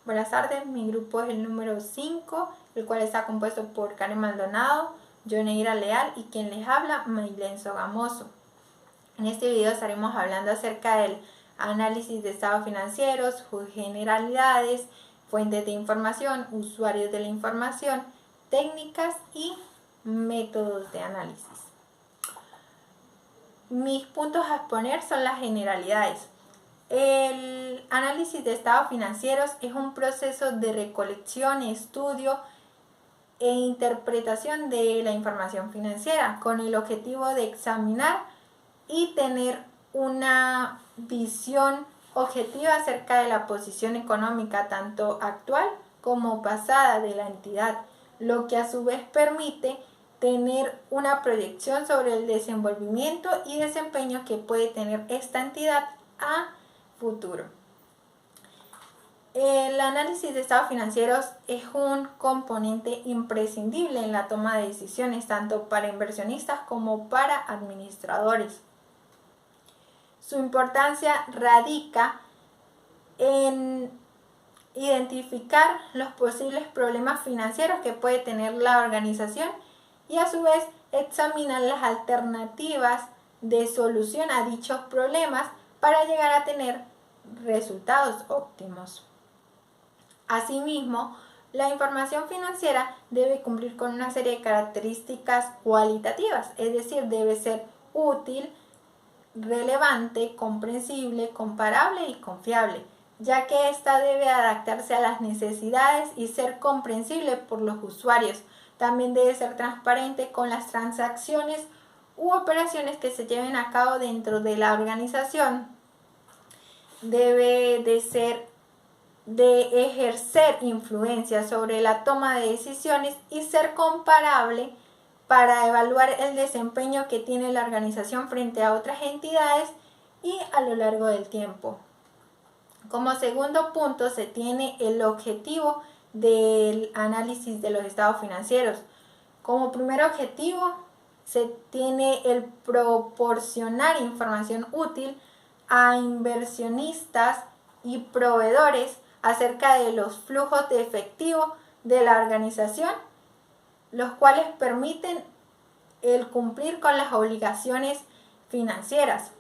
Buenas tardes, mi grupo es el número 5, el cual está compuesto por Karen Maldonado, Yoneira Leal y quien les habla, Maylen Sogamoso. En este video estaremos hablando acerca del análisis de estados financieros, generalidades, fuentes de información, usuarios de la información, técnicas y métodos de análisis. Mis puntos a exponer son las generalidades. El análisis de estados financieros es un proceso de recolección, estudio e interpretación de la información financiera con el objetivo de examinar y tener una visión objetiva acerca de la posición económica tanto actual como pasada de la entidad, lo que a su vez permite tener una proyección sobre el desenvolvimiento y desempeño que puede tener esta entidad a futuro. El análisis de estados financieros es un componente imprescindible en la toma de decisiones tanto para inversionistas como para administradores. Su importancia radica en identificar los posibles problemas financieros que puede tener la organización y a su vez examinar las alternativas de solución a dichos problemas para llegar a tener resultados óptimos. Asimismo, la información financiera debe cumplir con una serie de características cualitativas, es decir, debe ser útil, relevante, comprensible, comparable y confiable, ya que ésta debe adaptarse a las necesidades y ser comprensible por los usuarios. También debe ser transparente con las transacciones u operaciones que se lleven a cabo dentro de la organización. Debe de ejercer influencia sobre la toma de decisiones y ser comparable para evaluar el desempeño que tiene la organización frente a otras entidades y a lo largo del tiempo. Como segundo punto se tiene el objetivo del análisis de los estados financieros. Como primer objetivo se tiene el proporcionar información útil a inversionistas y proveedores acerca de los flujos de efectivo de la organización, los cuales permiten el cumplir con las obligaciones financieras.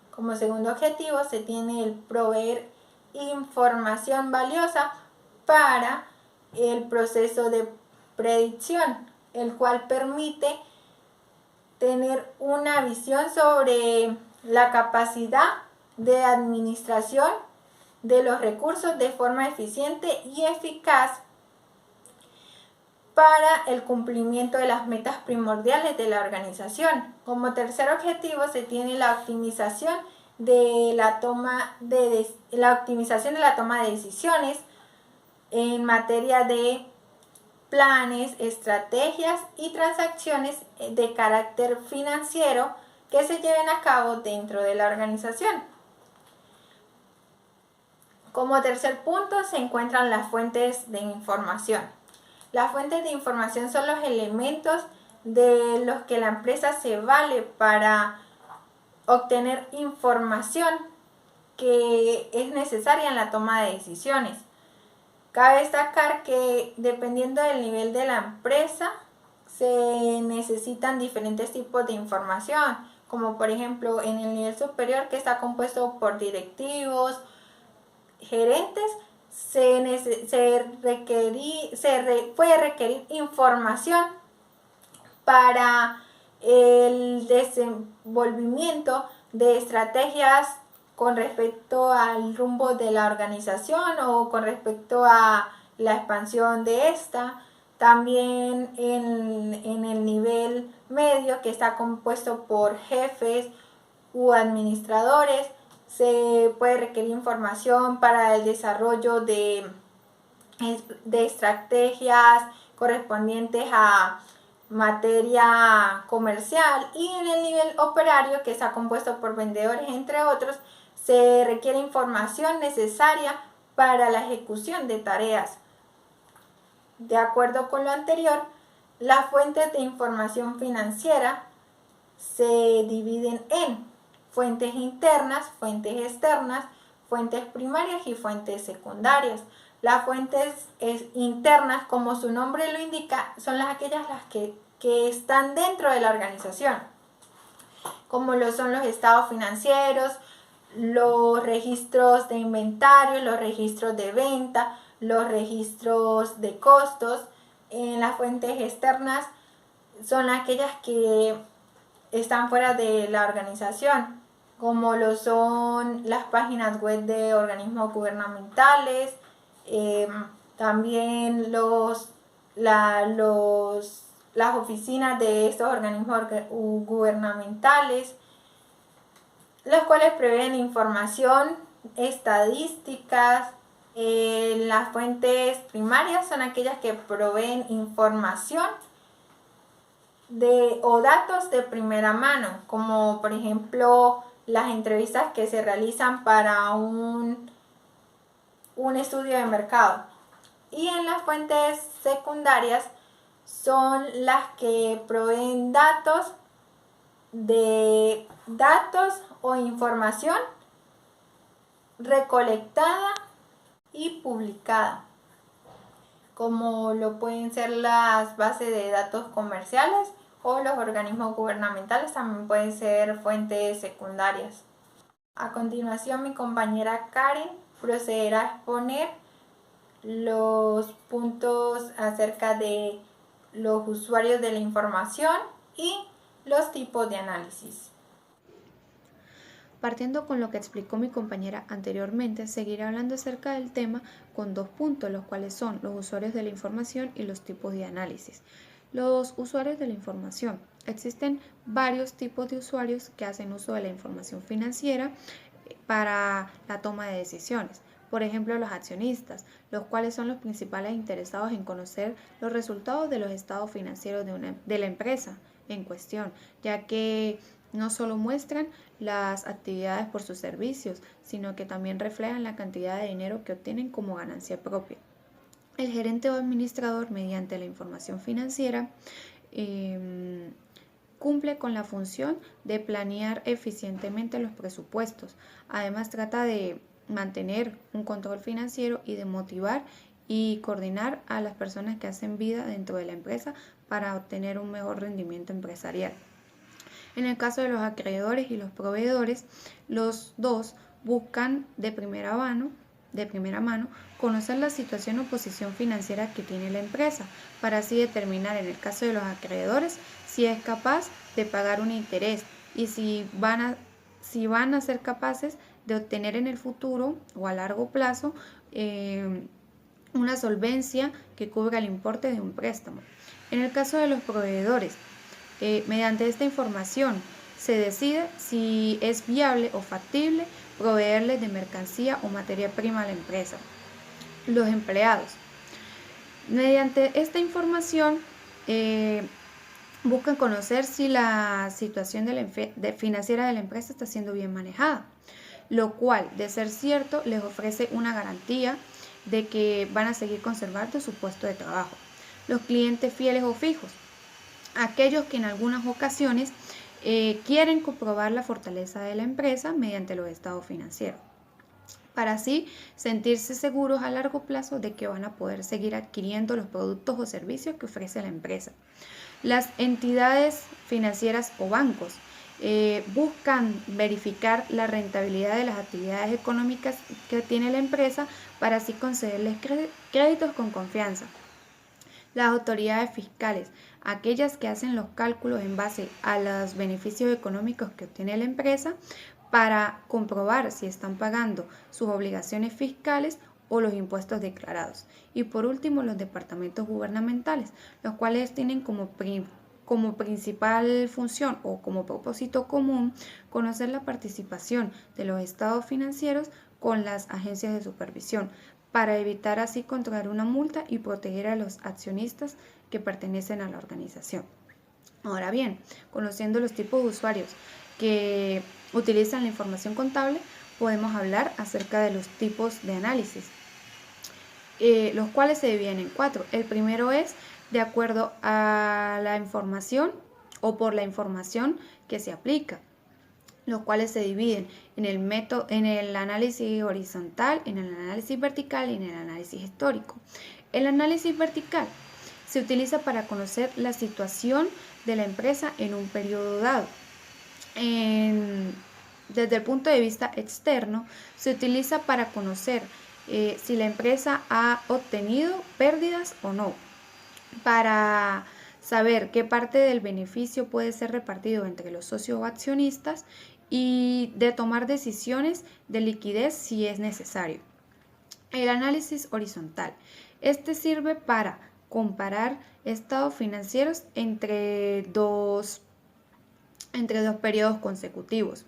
Como segundo objetivo se tiene el proveer información valiosa para el proceso de predicción, el cual permite tener una visión sobre la capacidad de administración de los recursos de forma eficiente y eficaz para el cumplimiento de las metas primordiales de la organización. Como tercer objetivo se tiene la optimización de la toma de decisiones en materia de planes, estrategias y transacciones de carácter financiero que se lleven a cabo dentro de la organización. Como tercer punto se encuentran las fuentes de información. Las fuentes de información son los elementos de los que la empresa se vale para obtener información que es necesaria en la toma de decisiones. Cabe destacar que dependiendo del nivel de la empresa se necesitan diferentes tipos de información, como por ejemplo en el nivel superior que está compuesto por directivos, gerentes, puede requerir información para el desenvolvimiento de estrategias con respecto al rumbo de la organización o con respecto a la expansión de esta. También en el nivel medio, que está compuesto por jefes u administradores, se puede requerir información para el desarrollo de estrategias correspondientes a materia comercial, y en el nivel operario, que está compuesto por vendedores entre otros, se requiere información necesaria para la ejecución de tareas. De acuerdo con lo anterior, las fuentes de información financiera se dividen en fuentes internas, fuentes externas, fuentes primarias y fuentes secundarias. Las fuentes internas, como su nombre lo indica, son aquellas que están dentro de la organización, como lo son los estados financieros, los registros de inventario, los registros de venta, los registros de costos. En las fuentes externas son aquellas que están fuera de la organización, como lo son las páginas web de organismos gubernamentales, también las oficinas de estos organismos gubernamentales, los cuales proveen información, estadísticas. Las fuentes primarias son aquellas que proveen información o datos de primera mano, como por ejemplo las entrevistas que se realizan para un estudio de mercado. Y en las fuentes secundarias son las que proveen datos o información recolectada y publicada, como lo pueden ser las bases de datos comerciales, o los organismos gubernamentales también pueden ser fuentes secundarias. A continuación, mi compañera Karen procederá a exponer los puntos acerca de los usuarios de la información y los tipos de análisis. Partiendo con lo que explicó mi compañera anteriormente, seguiré hablando acerca del tema con 2 puntos, los cuales son los usuarios de la información y los tipos de análisis. Los usuarios de la información. Existen varios tipos de usuarios que hacen uso de la información financiera para la toma de decisiones. Por ejemplo, los accionistas, los cuales son los principales interesados en conocer los resultados de los estados financieros de la empresa en cuestión, ya que no solo muestran las actividades por sus servicios, sino que también reflejan la cantidad de dinero que obtienen como ganancia propia. El gerente o administrador, mediante la información financiera, cumple con la función de planear eficientemente los presupuestos. Además, trata de mantener un control financiero y de motivar y coordinar a las personas que hacen vida dentro de la empresa para obtener un mejor rendimiento empresarial. En el caso de los acreedores y los proveedores, los dos buscan de primera mano conocer la situación o posición financiera que tiene la empresa, para así determinar, en el caso de los acreedores, si es capaz de pagar un interés y si van a ser capaces de obtener en el futuro o a largo plazo una solvencia que cubra el importe de un préstamo. En el caso de los proveedores, mediante esta información se decide si es viable o factible proveerles de mercancía o materia prima a la empresa. Los empleados. Mediante esta información buscan conocer si la situación financiera de la empresa está siendo bien manejada, lo cual, de ser cierto, les ofrece una garantía de que van a seguir conservando su puesto de trabajo. Los clientes fieles o fijos. Aquellos que en algunas ocasiones quieren comprobar la fortaleza de la empresa mediante los estados financieros, para así sentirse seguros a largo plazo de que van a poder seguir adquiriendo los productos o servicios que ofrece la empresa. Las entidades financieras o bancos buscan verificar la rentabilidad de las actividades económicas que tiene la empresa para así concederles créditos con confianza. Las autoridades fiscales, aquellas que hacen los cálculos en base a los beneficios económicos que obtiene la empresa para comprobar si están pagando sus obligaciones fiscales o los impuestos declarados. Y por último, los departamentos gubernamentales, los cuales tienen como principal función o como propósito común conocer la participación de los estados financieros con las agencias de supervisión, para evitar así contraer una multa y proteger a los accionistas que pertenecen a la organización. Ahora bien, conociendo los tipos de usuarios que utilizan la información contable, podemos hablar acerca de los tipos de análisis, los cuales se dividen en 4. El primero es de acuerdo a la información o por la información que se aplica. los cuales se dividen en el análisis horizontal, en el análisis vertical y en el análisis histórico. El análisis vertical se utiliza para conocer la situación de la empresa en un periodo dado. Desde el punto de vista externo, se utiliza para conocer si la empresa ha obtenido pérdidas o no, para saber qué parte del beneficio puede ser repartido entre los socios o accionistas y de tomar decisiones de liquidez si es necesario. El análisis horizontal. Este sirve para comparar estados financieros entre dos periodos consecutivos.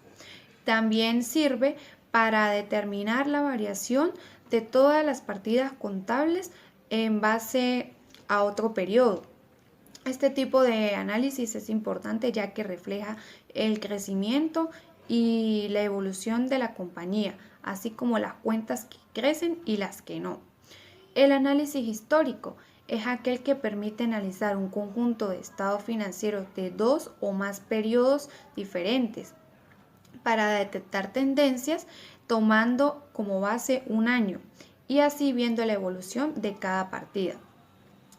También sirve para determinar la variación de todas las partidas contables en base a otro periodo. Este tipo de análisis es importante ya que refleja el crecimiento y la evolución de la compañía, así como las cuentas que crecen y las que no. El análisis histórico es aquel que permite analizar un conjunto de estados financieros de dos o más periodos diferentes para detectar tendencias tomando como base un año y así viendo la evolución de cada partida.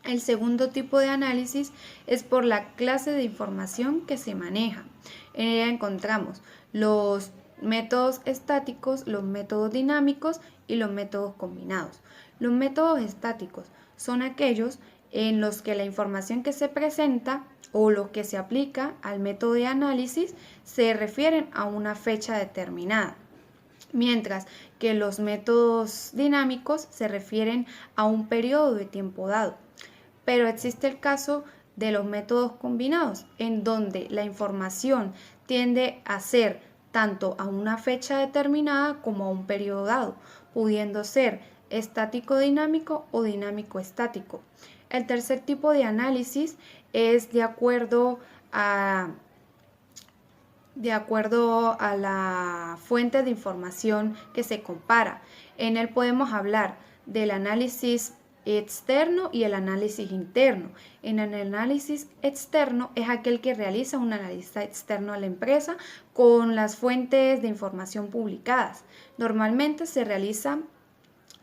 El segundo tipo de análisis es por la clase de información que se maneja. En ella encontramos los métodos estáticos, los métodos dinámicos y los métodos combinados. Los métodos estáticos son aquellos en los que la información que se presenta o lo que se aplica al método de análisis se refieren a una fecha determinada, mientras que los métodos dinámicos se refieren a un periodo de tiempo dado. Pero existe el caso de los métodos combinados, en donde la información tiende a ser tanto a una fecha determinada como a un periodo dado, pudiendo ser estático dinámico o dinámico estático. El tercer tipo de análisis es de acuerdo a la fuente de información que se compara. En él podemos hablar del análisis externo y el análisis interno. En el análisis externo es aquel que realiza un analista externo a la empresa con las fuentes de información publicadas. Normalmente se realiza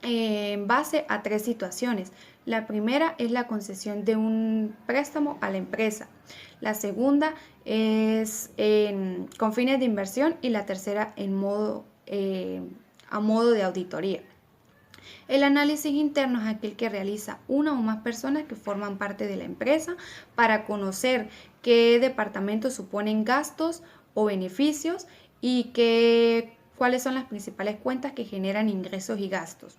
en base a tres situaciones. La primera es la concesión de un préstamo a la empresa. La segunda es con fines de inversión y la tercera a modo de auditoría. El análisis interno es aquel que realiza una o más personas que forman parte de la empresa para conocer qué departamentos suponen gastos o beneficios y cuáles son las principales cuentas que generan ingresos y gastos.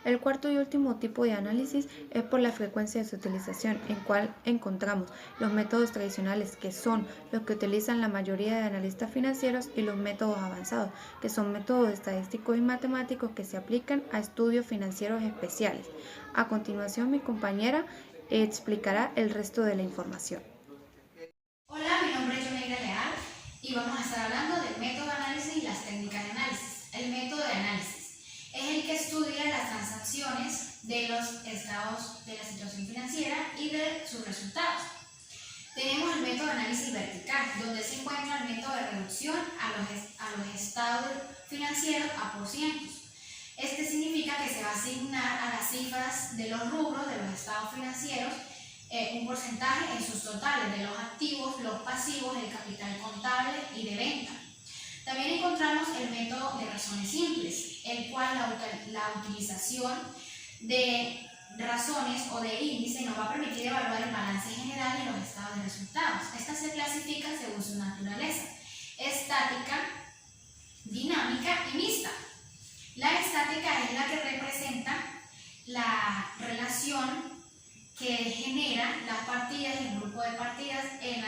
El cuarto y último tipo de análisis es por la frecuencia de su utilización, en cual encontramos los métodos tradicionales, que son los que utilizan la mayoría de analistas financieros, y los métodos avanzados, que son métodos estadísticos y matemáticos que se aplican a estudios financieros especiales. A continuación, mi compañera explicará el resto de la información. Hola, mi nombre es Yoneira Leal y vamos a estar hablando del método de análisis y las técnicas de análisis. El método de análisis es el que estudia las transacciones de los estados de la situación financiera y de sus resultados. Tenemos el método de análisis vertical, donde se encuentra el método de reducción a los estados financieros a porcientos. Este significa que se va a asignar a las cifras de los rubros de los estados financieros un porcentaje en sus totales de los activos, los pasivos, el capital contable y de venta. También encontramos el método de razones simples, el cual la utilización de razones o de índices nos va a permitir evaluar el balance general y los estados de resultados. Estas se clasifican según su naturaleza: estática, dinámica y mixta. La estática es la que representa la relación que genera las partidas y el grupo de partidas en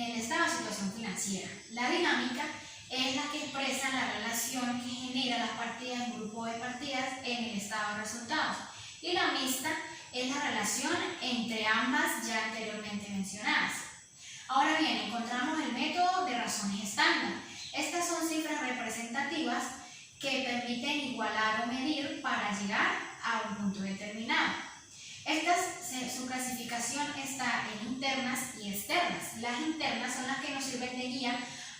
el estado de situación financiera. La dinámica es la que expresa la relación que genera las partidas y el grupo de partidas en el estado de resultados. Y la mixta es la relación entre ambas ya anteriormente mencionadas. Ahora bien, encontramos el método de razones estándar. Estas son cifras representativas que permiten igualar o medir para llegar a un punto determinado. Su clasificación está en internas y externas. Las internas son las que nos sirven de guía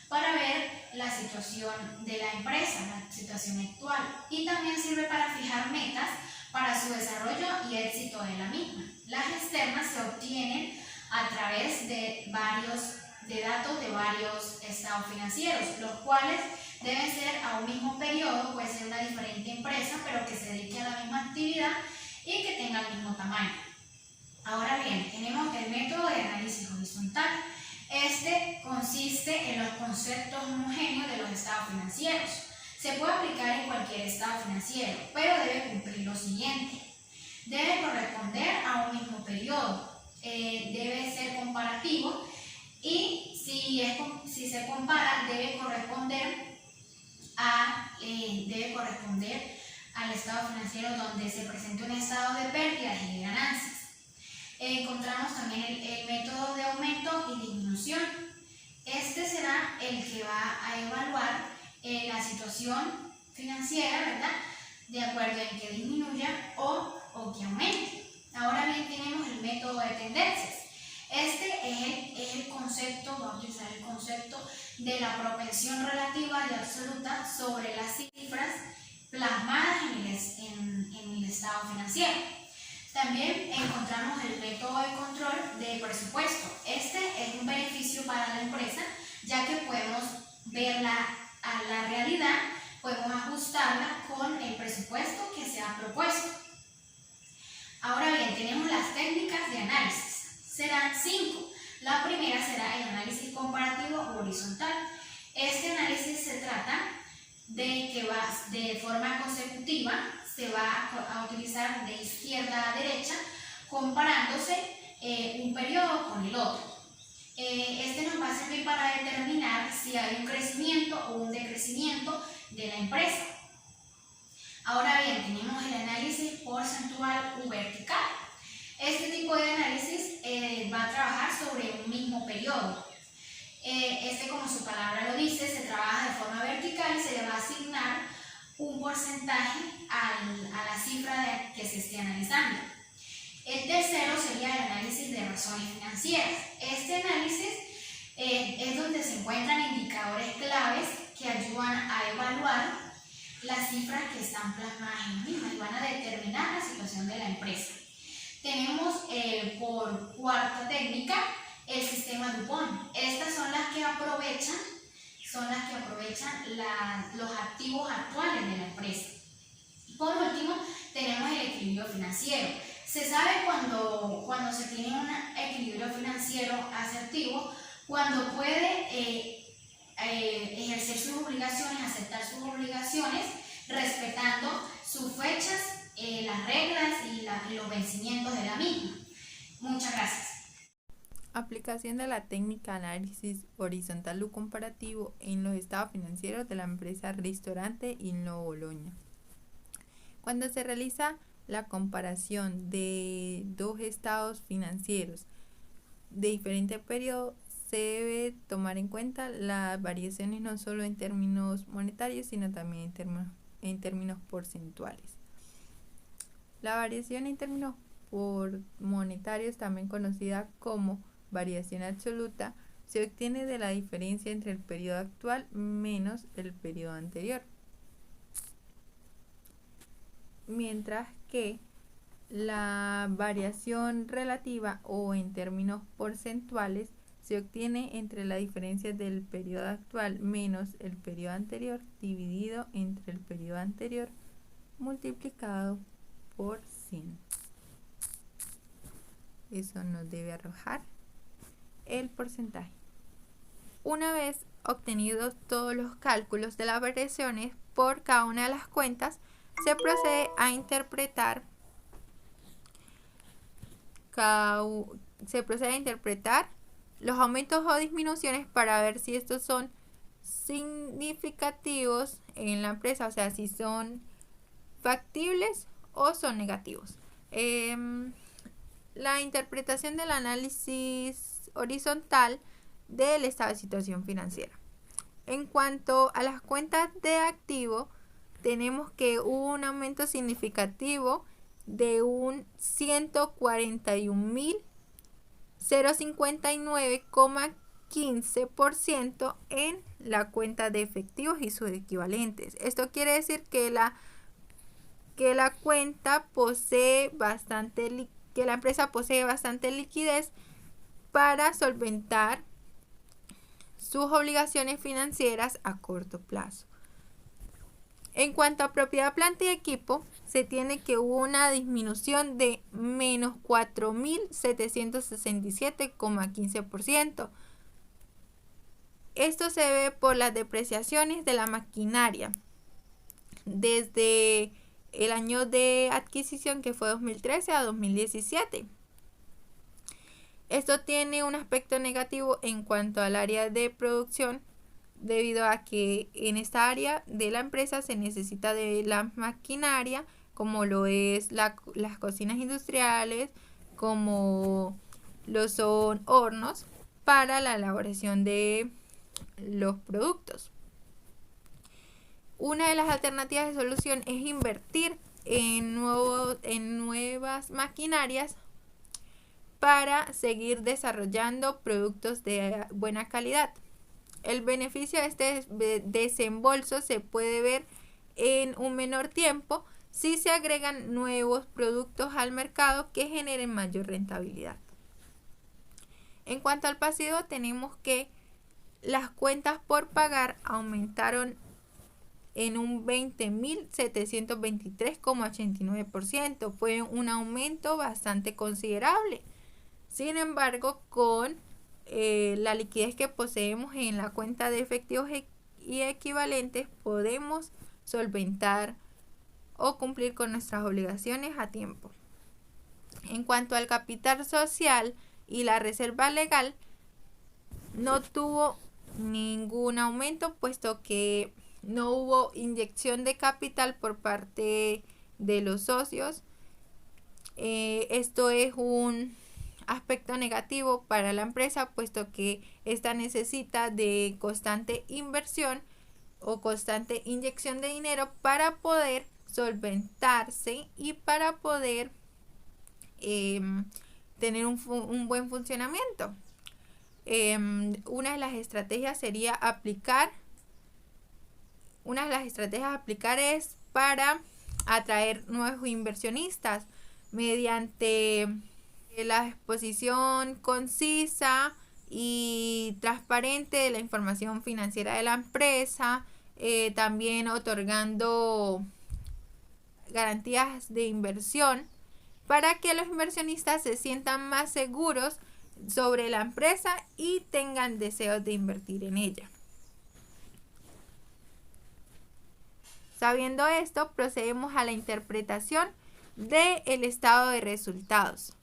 para ver la situación de la empresa, la situación actual, y también sirve para fijar metas para su desarrollo y éxito de la misma. Las externas se obtienen a través de datos de varios estados financieros, los cuales deben ser a un mismo periodo, puede ser una diferente empresa, pero que se dedique a la misma actividad y que tenga el mismo tamaño. Ahora bien, tenemos el método de análisis horizontal. Este consiste en los conceptos homogéneos de los estados financieros. Se puede aplicar en cualquier estado financiero, pero debe cumplir lo siguiente. Debe corresponder a un mismo periodo, debe ser comparativo y si se compara debe corresponder al estado financiero donde se presente un estado de pérdidas y de ganancias. Encontramos también el método de aumento y disminución. Este será el que va a evaluar la situación financiera, ¿verdad?, de acuerdo en que disminuya o que aumente. Ahora bien, tenemos el método de tendencias. Este es el concepto, vamos a utilizar el concepto de la propensión relativa y absoluta sobre las cifras plasmadas en el estado financiero. También encontramos el método de control de presupuesto. Este es un beneficio para la empresa, ya que podemos verla a la realidad, podemos ajustarla con el presupuesto que se ha propuesto. Ahora bien, tenemos las técnicas de análisis. Serán 5. La primera será el análisis comparativo horizontal. Este análisis se trata de que de forma consecutiva se va a utilizar de izquierda a derecha, comparándose un periodo con el otro. Este nos va a servir para determinar si hay un crecimiento o un decrecimiento de la empresa. Ahora bien, tenemos el análisis porcentual u vertical. Este tipo de análisis va a trabajar sobre un mismo periodo. Como su palabra lo dice, se trabaja de forma vertical y se le va a asignar un porcentaje a la cifra que se esté analizando. El tercero sería el análisis de razones financieras. Este análisis es donde se encuentran indicadores claves que ayudan a evaluar las cifras que están plasmadas en la misma y van a determinar la situación de la empresa. Tenemos por cuarta técnica el sistema DuPont. Estas son las que aprovechan los activos actuales de la empresa. Por último, tenemos el equilibrio financiero. Se sabe cuando se tiene un equilibrio financiero asertivo, cuando puede ejercer sus obligaciones, aceptar sus obligaciones, respetando sus fechas, las reglas y los vencimientos de la misma. Muchas gracias. Aplicación de la técnica análisis horizontal u comparativo en los estados financieros de la empresa Ristorante Inlo Bologna. Cuando se realiza la comparación de dos estados financieros de diferente periodo, se debe tomar en cuenta las variaciones no solo en términos monetarios, sino también en términos porcentuales. La variación en términos monetarios, también conocida como variación absoluta, se obtiene de la diferencia entre el periodo actual menos el periodo anterior. Mientras que la variación relativa o en términos porcentuales se obtiene entre la diferencia del periodo actual menos el periodo anterior dividido entre el periodo anterior multiplicado por 100. Eso nos debe arrojar el porcentaje. Una vez obtenidos todos los cálculos de las variaciones por cada una de las cuentas, se procede a interpretar los aumentos o disminuciones para ver si estos son significativos en la empresa, o sea, si son factibles o son negativos. La interpretación del análisis horizontal del estado de situación financiera. En cuanto a las cuentas de activo, tenemos que hubo un aumento significativo de un 141.059,15 15% en la cuenta de efectivos y sus equivalentes. Esto quiere decir que la cuenta posee que la empresa posee bastante liquidez para solventar sus obligaciones financieras a corto plazo. En cuanto a propiedad, planta y equipo, se tiene que hubo una disminución de menos 4.767,15%. Esto se ve por las depreciaciones de la maquinaria desde el año de adquisición, que fue 2013 a 2017. Esto tiene un aspecto negativo en cuanto al área de producción, debido a que en esta área de la empresa se necesita de la maquinaria, como lo es las cocinas industriales, como lo son hornos, para la elaboración de los productos. Una de las alternativas de solución es invertir en nuevas maquinarias para seguir desarrollando productos de buena calidad. El beneficio de este desembolso se puede ver en un menor tiempo si se agregan nuevos productos al mercado que generen mayor rentabilidad. En cuanto al pasivo, tenemos que las cuentas por pagar aumentaron en un 20.723,89%. Fue un aumento bastante considerable. Sin embargo, con la liquidez que poseemos en la cuenta de efectivos y equivalentes, podemos solventar o cumplir con nuestras obligaciones a tiempo. En cuanto al capital social y la reserva legal, no tuvo ningún aumento, puesto que no hubo inyección de capital por parte de los socios. Esto es un aspecto negativo para la empresa, puesto que esta necesita de constante inversión o constante inyección de dinero para poder solventarse y para poder tener un buen funcionamiento. Una de las estrategias a aplicar es para atraer nuevos inversionistas mediante la exposición concisa y transparente de la información financiera de la empresa, también otorgando garantías de inversión para que los inversionistas se sientan más seguros sobre la empresa y tengan deseos de invertir en ella. Sabiendo esto, procedemos a la interpretación del estado de resultados.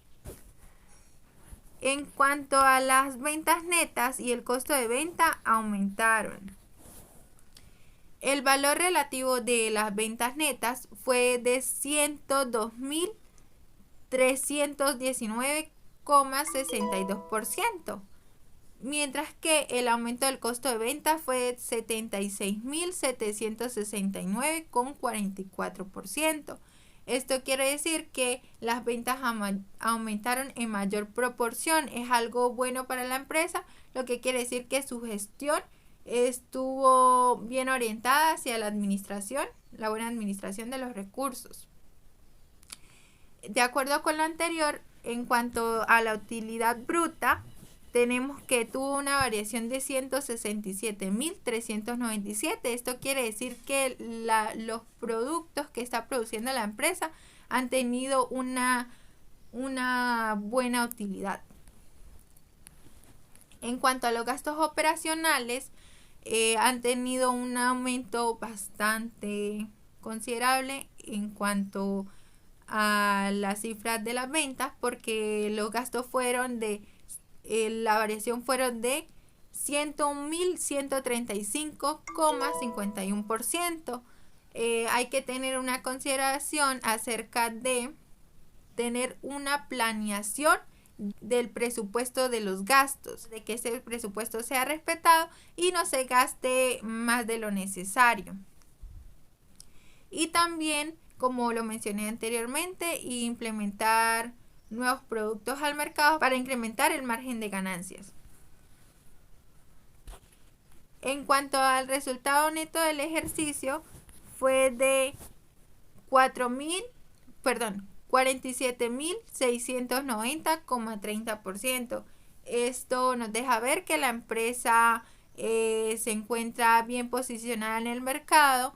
En cuanto a las ventas netas y el costo de venta, aumentaron. El valor relativo de las ventas netas fue de 102.319,62%, mientras que el aumento del costo de venta fue de 76.769,44%. Esto quiere decir que las ventas aumentaron en mayor proporción. Es algo bueno para la empresa, lo que quiere decir que su gestión estuvo bien orientada hacia la buena administración de los recursos. De acuerdo con lo anterior, en cuanto a la utilidad bruta, tenemos que tuvo una variación de 167.397. Esto quiere decir que los productos que está produciendo la empresa han tenido una buena utilidad. En cuanto a los gastos operacionales, han tenido un aumento bastante considerable en cuanto a las cifras de las ventas, porque los gastos la variación fueron de 101.135,51%. Hay que tener una consideración acerca de tener una planeación del presupuesto de los gastos, de que ese presupuesto sea respetado y no se gaste más de lo necesario. Y también, como lo mencioné anteriormente, implementar nuevos productos al mercado para incrementar el margen de ganancias. En cuanto al resultado neto del ejercicio, fue de 47.690,30%. Esto nos deja ver que la empresa se encuentra bien posicionada en el mercado